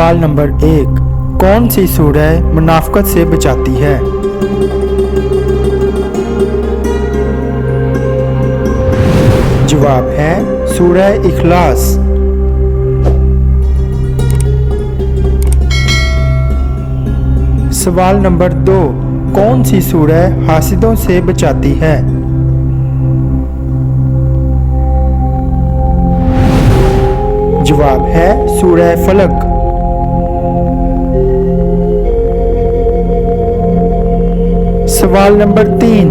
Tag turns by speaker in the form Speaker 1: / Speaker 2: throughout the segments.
Speaker 1: सवाल नंबर 1, कौन सी सूरह मुनाफिकत से बचाती है? जवाब है सूरह इखलास। सवाल नंबर 2, कौन सी सूरह हासिदों से बचाती है? जवाब है सूरह फलक। सवाल नंबर 3,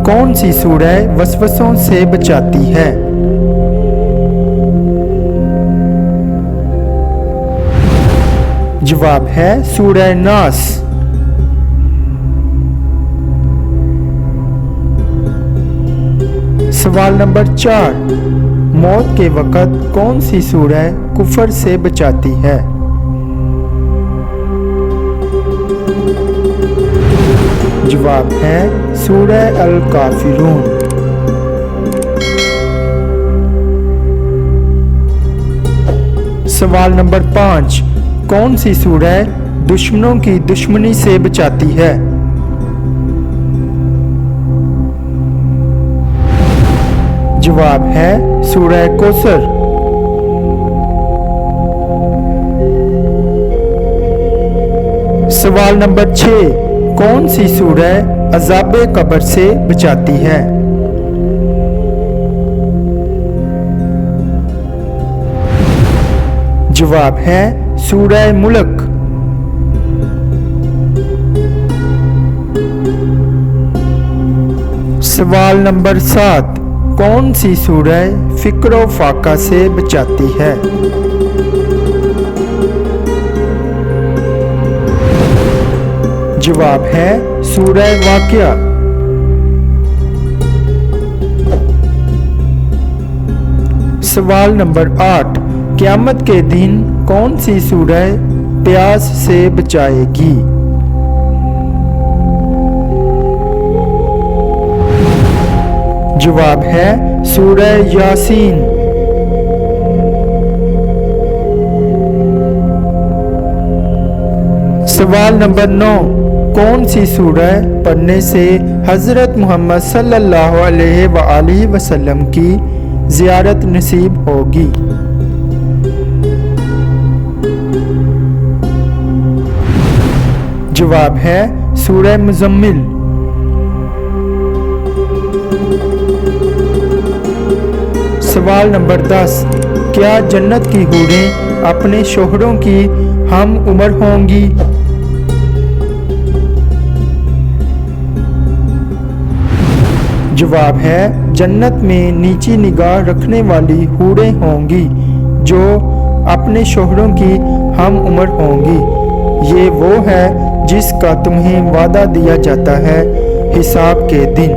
Speaker 1: कौन सी सूरह वसवसों से बचाती है? जवाब है सूरह नास। सवाल नंबर 4, मौत के वक़्त कौन सी सूरह कुफर से बचाती है? जवाब है सूरह अल काफिरून। सवाल नंबर 5, कौन सी सूरह दुश्मनों की दुश्मनी से बचाती है? जवाब है सूरह कौसर। सवाल नंबर 6, कौन सी सूरह अज़ाबे कब्र से बचाती है? जवाब है सूरह मुल्क। सवाल नंबर 7, कौन सी सूरह फिक्र व फाका से बचाती है? जवाब है सूरह वाक़िया। सवाल नंबर 8, क़यामत के दिन कौन सी सूरह प्यास से बचाएगी? जवाब है सूरह यासीन। सवाल नंबर 9, कौन सी सूरह पढ़ने से हज़रत मोहम्मद सल्लल्लाहु अलैहि वसल्लम की ज़ियारत नसीब होगी? जवाब है सूरह मुज़म्मिल। सवाल नंबर 10, क्या जन्नत की हूरें अपने शोहरों की हम उम्र होंगी? जवाब है जन्नत में नीची निगाह रखने वाली हूरें होंगी जो अपने शोहरों की हम उम्र होंगी। ये वो है जिसका तुम्हें वादा दिया जाता है हिसाब के दिन।